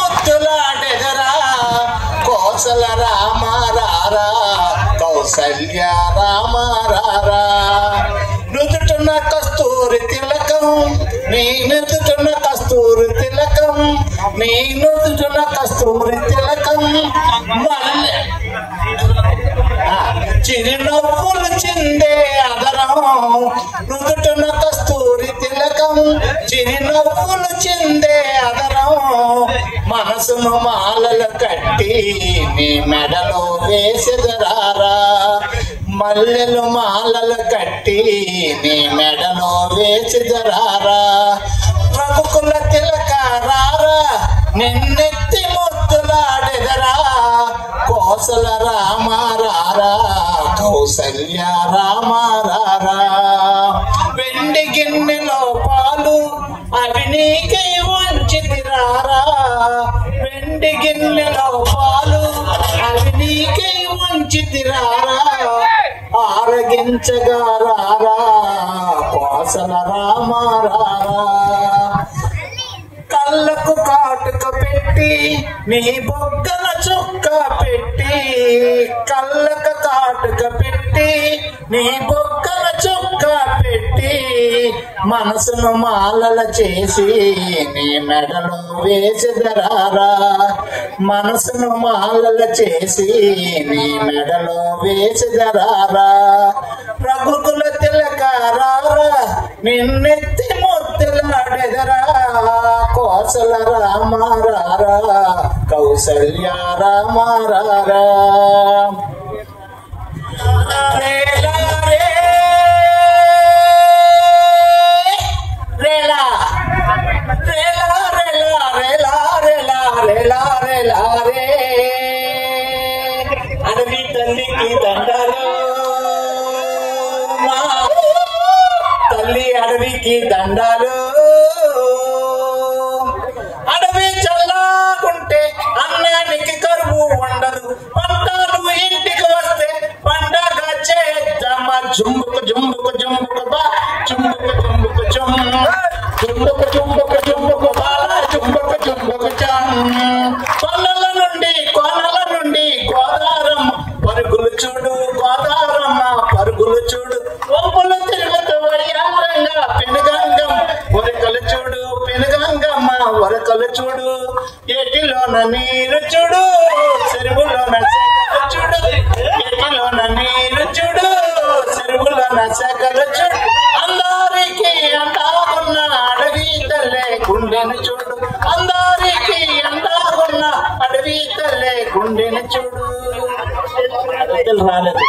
ముద్దులాడెదరా కోసల రామారారా కౌసల్య రామారారా నుదుటున్న కస్తూరి తిలకం నీ నుదుటున్న కస్తూరి తిలకం నీ నుదుటున్న కస్తూరి తిలకం చిరునవ్వులు చిందే అదరం నుదుటున్న కస్తూరి తిలకం చిరునవ్వులు చిందే అదరం మనసును మాలలు కట్టి నీ మెడలో వేసెదరారా మల్లెలు మాలలు కట్టి నీ మెడలో వేసెదరారా రఘుకుల తిలక రారా నిన్నెత్తి ముద్దులాడెదరా కోసల రామారారా కౌసల్య రామారారా వెండి గిన్నెలో పాలు అవి నీకై వంచితిరారా వెండి గిన్నెలో పాలు అవి నీకై వంచితిరారా ఆరగించగా రారా కోసల రామారారా కళ్ళకు కాటుక పెట్టి నీ బొగ్గల చుక్క పెట్టి కళ్ళకు కాటుక పెట్టి నీ బొగ్గల చుక్క పెట్టి మనసును మాలల చేసి నీ మెడలో వేసెదరారా మనసును మాలల చేసి నీ మెడలో వేసెదరారా రఘుకుల తిలక రారా నిన్నెత్తి ముద్దులాడెదరా కోసల రామారారా కౌసల్య రామారారా రేలా రే రేలా రేలా రేలా రేలా రేలా రేలా రేలా రే అడవి తల్లికి దండాలు మా తల్లి అడవికి దండాలు అడవి చల్లాకుంటే అన్నానికి కరువు ఉండదు పంటలు ఇంటికి వస్తే పండగ చేద్దామా జుంబుకు జుంబుకు జుంబుకు బా జుంబుకు జుంబుకు జుమ్ జుంబుకు జుంబుకు జుంబుకు బాల జుంబుకు జుంబుకు జమ్ కొనల నుండి గోదారమ్మ పరుగులు చూడు గోదారమ్మ పరుగులు చూడు ఒంపులు తిరుగుతూ వయ్యారంగా పెనుగంగం వరకలు చూడు పెనుగంగమ్మ వరకలు చూడు ఏటిలోన నీరు చూడు చెరువులోన చూడు ఏటిలోన నీరు చూడు చెరువులోన సగలు చూడు అందరికి అందాగున్న అడవి తల్లే గుండెను చూడు అందరికి అందాగున్న అడవి తల్లే గుండెను చూడు రాలేదు